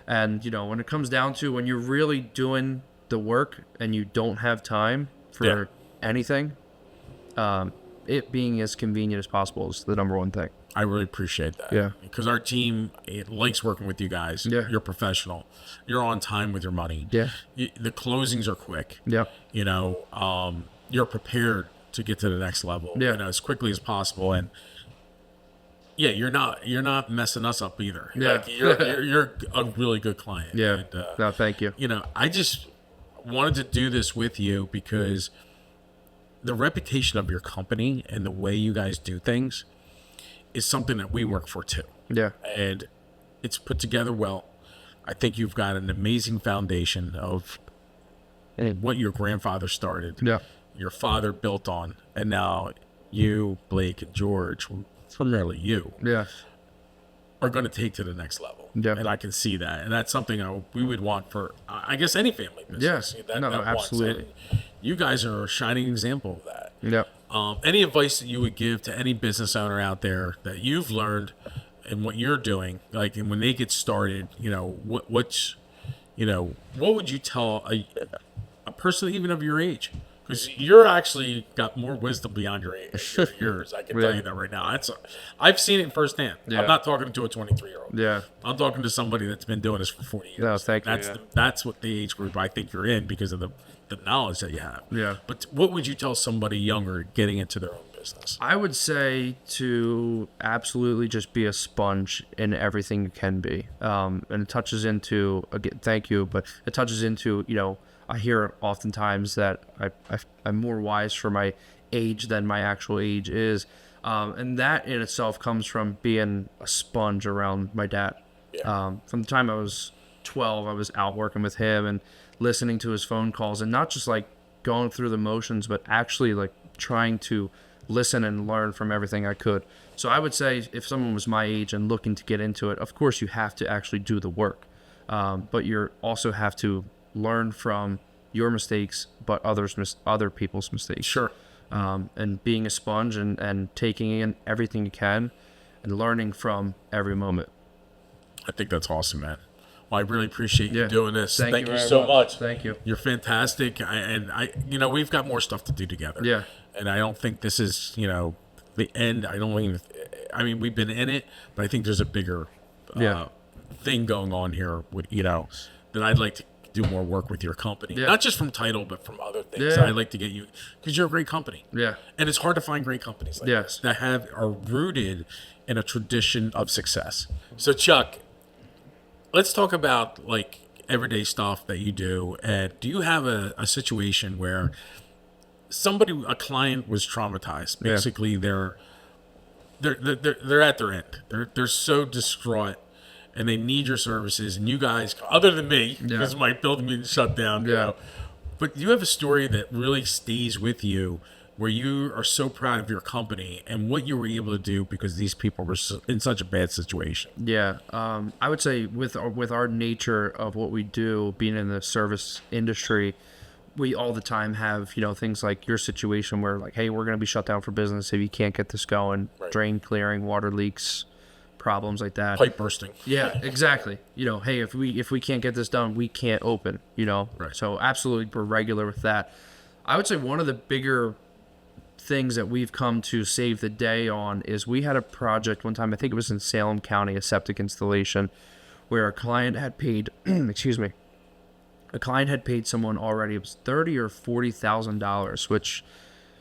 And, when it comes down to when you're really doing the work and you don't have time for anything, it being as convenient as possible is the number one thing. I really appreciate that. Yeah. Because our team, it likes working with you guys. Yeah. You're professional. You're on time with your money. Yeah. The closings are quick. Yeah. You're prepared to get to the next level. Yeah. As quickly as possible. And you're not messing us up either. Yeah. Like, you're a really good client. Yeah. And, No, thank you. I just wanted to do this with you because the reputation of your company and the way you guys do things is something that we work for too. Yeah. And it's put together well. I think you've got an amazing foundation of what your grandfather started. Yeah. Your father built on, and now you, Blake, and George, primarily you, are going to take to the next level. Yeah. And I can see that. And that's something we would want for, I guess, any family business. Yes. That Absolutely. And you guys are a shining example of that. Yeah. Any advice that you would give to any business owner out there that you've learned and what you're doing, like, and when they get started, what would you tell a person even of your age? Because you're actually got more wisdom beyond your age. Yours, I can tell you that right now. I've seen it firsthand. Yeah. I'm not talking to a 23-year-old. Yeah. I'm talking to somebody that's been doing this for 40 years. No, thank you. That's what the age group I think you're in because of the knowledge that you have. Yeah. But what would you tell somebody younger getting into their own business? I would say to absolutely just be a sponge in everything you can be. And it touches into, again, thank you, but it touches into, I hear oftentimes that I'm more wise for my age than my actual age is. And that in itself comes from being a sponge around my dad. Yeah. From the time I was 12, I was out working with him and listening to his phone calls, and not just like going through the motions, but actually like trying to listen and learn from everything I could. So I would say if someone was my age and looking to get into it, of course you have to actually do the work. But you also have to learn from your mistakes, but other people's mistakes. Sure. And being a sponge and taking in everything you can and learning from every moment. I think that's awesome, man. Well, I really appreciate you doing this. Thank you very so much. Thank you. You're fantastic. We've got more stuff to do together. Yeah. And I don't think this is, the end. We've been in it, but I think there's a bigger thing going on here with, that I'd like to do more work with your company. Yeah. Not just from title, but from other things. Yeah. I'd like to get you, because you're a great company. Yeah. And it's hard to find great companies like Yes. this that are rooted in a tradition of success. So Chuck, let's talk about like everyday stuff that you do. And do you have a situation where a client was traumatized? Basically, they're at their end. They're so distraught, and they need your services. And you guys, other than me, because my building being shut down, but you have a story that really stays with you, where you are so proud of your company and what you were able to do because these people were in such a bad situation. Yeah, I would say with our nature of what we do, being in the service industry, we all the time have things like your situation where like, hey, we're going to be shut down for business if you can't get this going. Right. Drain clearing, water leaks, problems like that. Pipe bursting. Yeah, exactly. Hey, if we can't get this done, we can't open. Right. So absolutely, we're regular with that. I would say one of the bigger things that we've come to save the day on is we had a project one time, I think it was in Salem County, a septic installation, where a client had paid a client had paid someone already. It was $30,000 or $40,000, which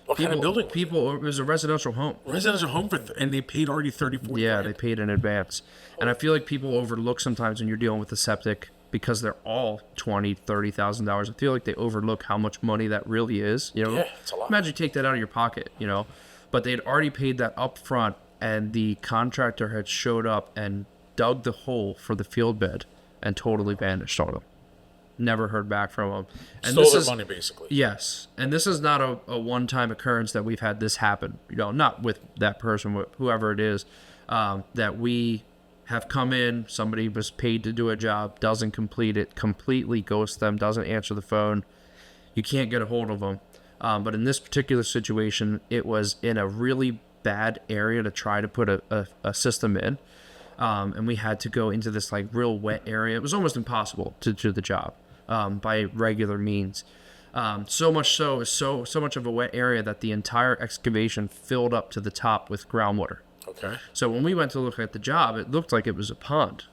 What kind of building? it was a residential home. Residential home and they paid already 34. Yeah, they paid in advance. And I feel like people overlook sometimes when you're dealing with the septic, because they're all $20,000-$30,000. I feel like they overlook how much money that really is. Yeah, it's a lot. Imagine you take that out of your pocket, But they had already paid that up front, and the contractor had showed up and dug the hole for the field bed and totally vanished on them. Never heard back from them. And Stole their money, basically. Yes. And this is not a one-time occurrence that we've had this happen. Not with that person, whoever it is, that we have come in, somebody was paid to do a job, doesn't complete it, completely ghosts them, doesn't answer the phone. You can't get a hold of them. But in this particular situation, it was in a really bad area to try to put a system in. And we had to go into this like real wet area. It was almost impossible to do the job by regular means. So much so, so much of a wet area that the entire excavation filled up to the top with groundwater. Okay. So when we went to look at the job, it looked like it was a pond.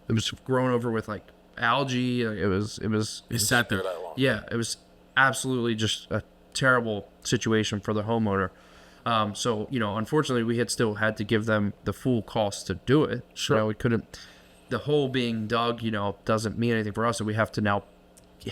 It was grown over with like algae. It sat there that long. Yeah, it was absolutely just a terrible situation for the homeowner. So unfortunately, we had still had to give them the full cost to do it. Sure. We couldn't. The hole being dug, doesn't mean anything for us. So we have to now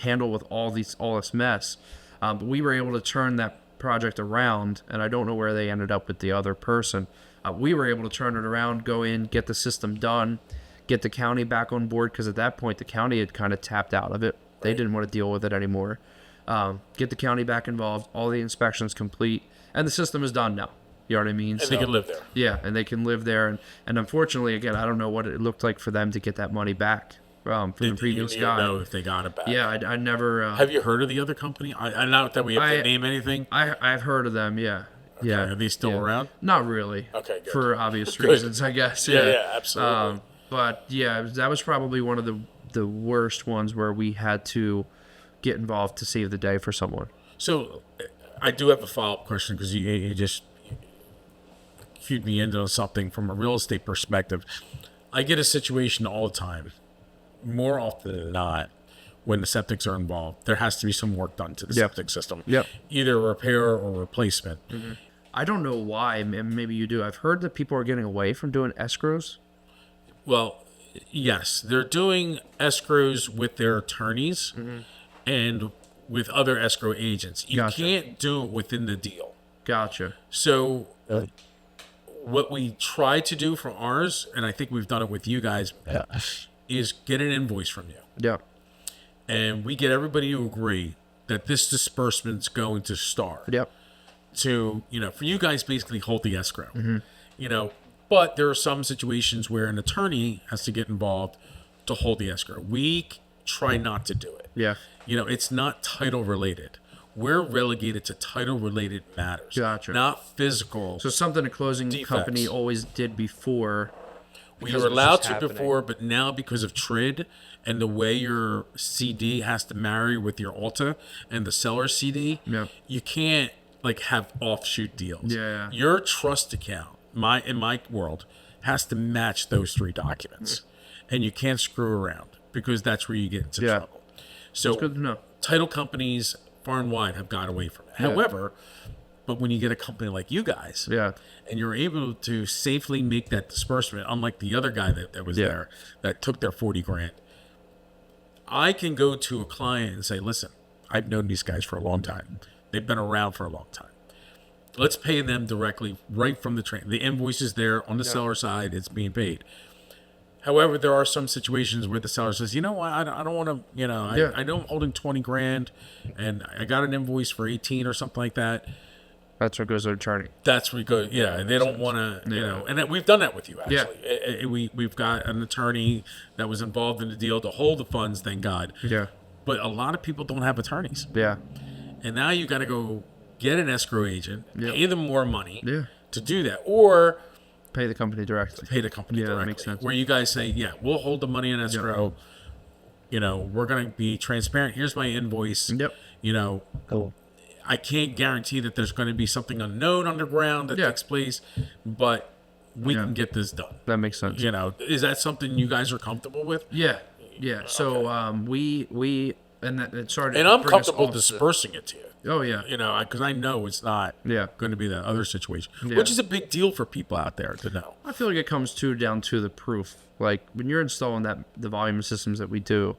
handle with all this mess. But we were able to turn that project around, and I don't know where they ended up with the other person. We were able to turn it around, go in, get the system done, get the county back on board, because at that point the county had kind of tapped out of it. They didn't want to deal with it anymore. Get the county back involved, all the inspections complete, and the system is done now. You know what I mean? And they can live there. Yeah, and they can live there. And unfortunately, again, I don't know what it looked like for them to get that money back from the previous you guy. Know if they got it back. Yeah, I never... have you heard of the other company? I not that we have to name anything. I've heard of them, yeah. Okay. Yeah. Are they still around? Not really. Okay, good. For obvious reasons, I guess. Yeah, absolutely. But yeah, that was probably one of the worst ones where we had to get involved to save the day for someone. So I do have a follow-up question, because you just cued me into something from a real estate perspective. I get a situation all the time, more often than not, when the septics are involved. There has to be some work done to the septic system. Yep. Either repair or replacement. Mm-hmm. I don't know why, and maybe you do. I've heard that people are getting away from doing escrows. Well, yes, they're doing escrows with their attorneys and with other escrow agents. You Gotcha. can't do it within the deal. Gotcha. So what we try to do for ours, and I think we've done it with you guys, is get an invoice from you. Yeah. And we get everybody to agree that this disbursement's going to Starr. Yep. To, for you guys basically hold the escrow. But there are some situations where an attorney has to get involved to hold the escrow. We try not to do it. Yeah. It's not title related. We're relegated to title related matters. Gotcha. Not physical. So something a closing defects. company always did before. We were allowed to before, but now because of TRID and the way your CD has to marry with your Alta and the seller CD, you can't have offshoot deals. Yeah. Your trust account, in my world, has to match those 3 documents, and you can't screw around because that's where you get into trouble. So that's good to know. Title companies far and wide have got away from it. However, but when you get a company like you guys, and you're able to safely make that disbursement, unlike the other guy that was there that took their 40 grand, I can go to a client and say, listen, I've known these guys for a long time. They've been around for a long time. Let's pay them directly right from the train. The invoice is there on the seller side. It's being paid. However, there are some situations where the seller says, you know what, I don't want to, I know I'm holding 20 grand and I got an invoice for 18 or something like that. That's where it goes to the attorney. That's where you go. Yeah, they don't want to, and we've done that with you, actually. We've got an attorney that was involved in the deal to hold the funds, thank God. Yeah. But a lot of people don't have attorneys. Yeah. And now you got to go get an escrow agent, pay them more money to do that, or pay the company directly. directly. That makes sense. Where you guys say, we'll hold the money in escrow. We're going to be transparent. Here's my invoice. Yep. Cool. I can't guarantee that there's going to be something unknown underground that takes place, but we can get this done. That makes sense. Is that something you guys are comfortable with? Yeah. So we and that it started. And I'm comfortable dispersing it to you. Oh yeah. Because I know it's not going to be that other situation, which is a big deal for people out there to know. I feel like it comes down to the proof. Like when you're installing the volume systems that we do,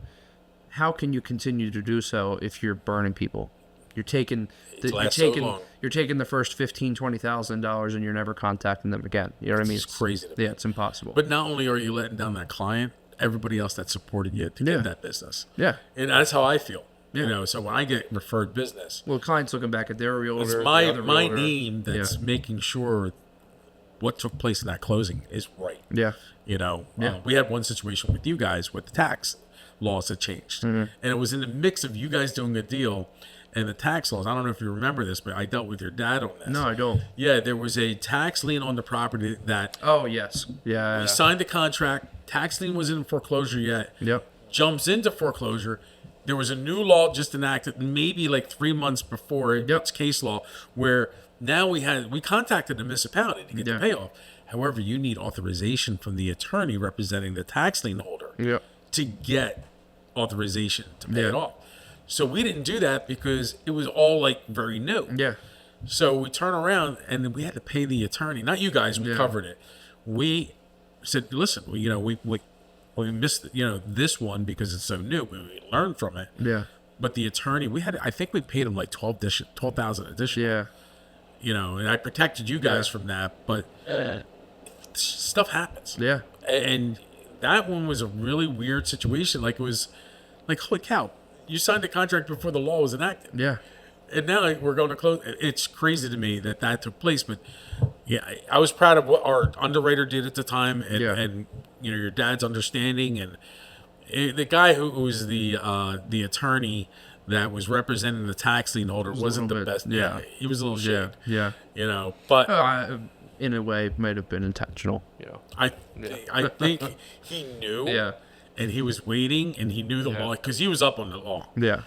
how can you continue to do so if you're burning people? You're taking the first $15,000-$20,000 and you're never contacting them again. You know what I mean? It's crazy. It's impossible. But not only are you letting down that client, everybody else that supported you to get that business. Yeah. And that's how I feel. So when I get referred business, clients looking back at their realtor, it's my name that's making sure what took place in that closing is right. Yeah. We had one situation with you guys with the tax laws that changed, and it was in the mix of you guys doing a deal and the tax laws. I don't know if you remember this, but I dealt with your dad on this. No, I don't. Yeah, there was a tax lien on the property that. Oh yes. Yeah. We signed the contract. Tax lien wasn't in foreclosure yet. Yep. Jumps into foreclosure. There was a new law just enacted maybe 3 months before it's case law, where now we contacted the municipality to get the payoff. However, you need authorization from the attorney representing the tax lien holder to get authorization to pay it off. So we didn't do that because it was all very new. Yeah. So we turn around and then we had to pay the attorney. Not you guys, we covered it. We said, listen, we missed this one because it's so new. We learned from it. Yeah. But the attorney, I think we paid him $12,000 additional. Yeah. And I protected you guys from that, but stuff happens. Yeah. And that one was a really weird situation. It was holy cow, you signed the contract before the law was enacted. Yeah. And now we're going to close. It's crazy to me that took place, but I was proud of what our underwriter did at the time, and your dad's understanding, and the guy who was the attorney that was representing the tax lien holder wasn't the best. Yeah, he was a little shit. Yeah. But in a way, might have been intentional. I think he knew. Yeah. And he was waiting, and he knew the law because he was up on the law. Yeah.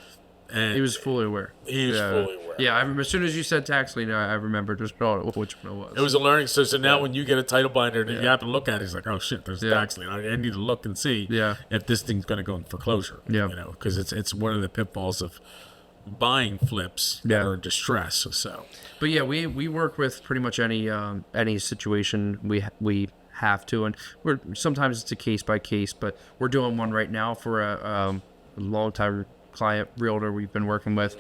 And he was fully aware. He was fully aware. Yeah, I remember as soon as you said tax lien, I remember just which one it was. It was a learning. So now when you get a title binder and you happen to look at it, it's like, oh shit, there's tax lien. I need to look and see if this thing's going to go in foreclosure. Yeah. Because it's one of the pitfalls of buying flips that are in distress. So. But yeah, we work with pretty much any situation we have to, and sometimes it's a case by case, but we're doing one right now for a long time client realtor we've been working with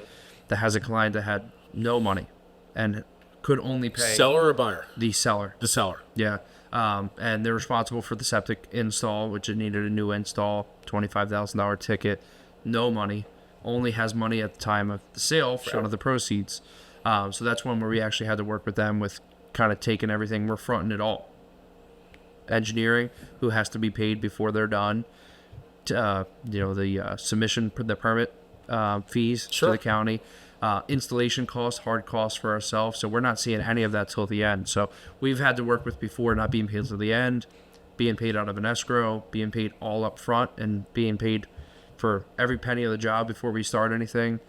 that has a client that had no money and could only pay Seller or buyer? the seller. The seller. Yeah. And they're responsible for the septic install, which it needed a new install, $25,000 ticket, no money, only has money at the time of the sale out of the proceeds. So that's one where we actually had to work with them with kind of taking everything. We're fronting it all. Engineering, who has to be paid before they're done. The submission, the permit fees to the county. Installation costs, hard costs for ourselves. So we're not seeing any of that till the end. So we've had to work with before not being paid till the end, being paid out of an escrow, being paid all up front, and being paid for every penny of the job before we start anything.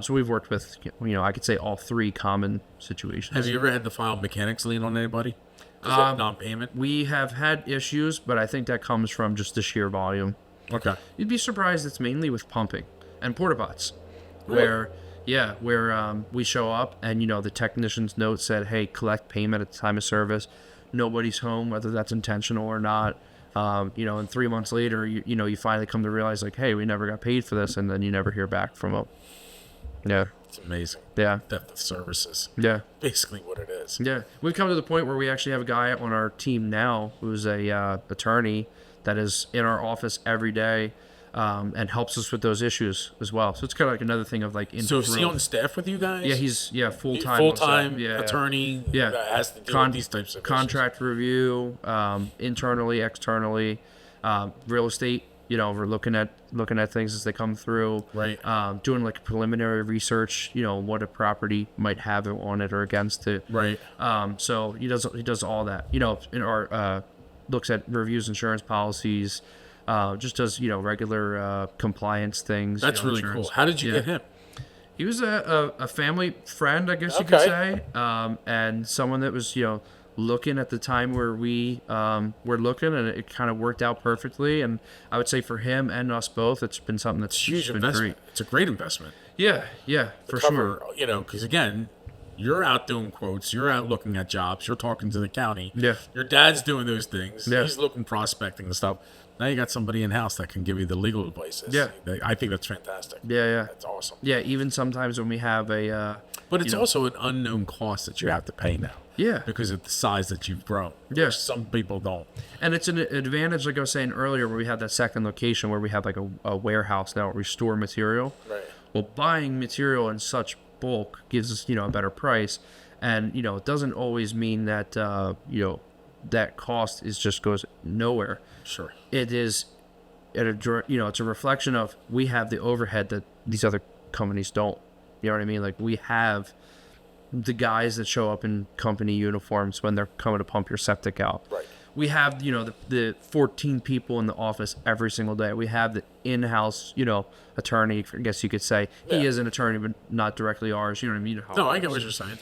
So we've worked with, I could say all three common situations. Have you ever had to file mechanics lien on anybody? Non-payment? We have had issues, but I think that comes from just the sheer volume. Okay. You'd be surprised it's mainly with pumping and porta pots. Really? Where we show up and, the technician's note said, hey, collect payment at the time of service. Nobody's home, whether that's intentional or not. And 3 months later, you finally come to realize, like, hey, we never got paid for this, and then you never hear back from them. Yeah. It's amazing. Yeah. Depth of services. Yeah. Basically what it is. Yeah. We've come to the point where we actually have a guy on our team now who's a attorney that is in our office every day and helps us with those issues as well. So it's kind of like another thing of like... So is he on staff with you guys? Yeah, he's full-time. Full-time attorney that has to deal with these types of contract issues. review, internally, externally, real estate. We're looking at things as they come through. Right. Doing like preliminary research. What a property might have on it or against it. Right. So he does all that. In our looks at reviews insurance policies. Just does regular compliance things. That's really insurance. cool. How did you get him? He was a family friend, I guess you could say, and someone that was looking at the time where we were looking, and it kind of worked out perfectly. And I would say for him and us both, it's been something that's huge been investment. great. It's a great investment. Yeah, for sure. Because again, you're out doing quotes, you're out looking at jobs, you're talking to the county. Yeah. Your dad's doing those things. Yeah. He's looking prospecting and stuff. Now you got somebody in house that can give you the legal advice. Yeah. I think that's fantastic. Yeah. That's awesome. Yeah, even sometimes when we have a but it's also an unknown cost that you have to pay now. Yeah. Because of the size that you've grown. Yeah. Some people don't. And it's an advantage, like I was saying earlier, where we have that second location where we have like a warehouse now where we store material. Right. Well, buying material in such bulk gives us, a better price. And, it doesn't always mean that, that cost just goes nowhere. Sure. It is, it's a reflection of we have the overhead that these other companies don't. You know what I mean? Like we have the guys that show up in company uniforms when they're coming to pump your septic out. Right. We have, the 14 people in the office every single day. We have the in-house, attorney, I guess you could say. Yeah. He is an attorney, but not directly ours. You know what I mean? No, I get what you're saying.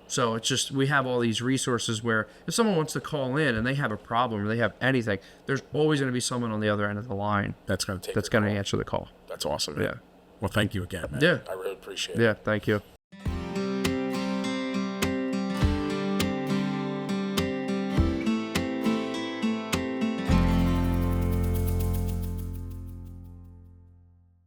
So it's just, we have all these resources where if someone wants to call in and they have a problem or they have anything, there's always going to be someone on the other end of the line that's going to answer the call. That's awesome. Man. Yeah. Well, thank you again, man. Yeah. I really appreciate it. Yeah. Thank you.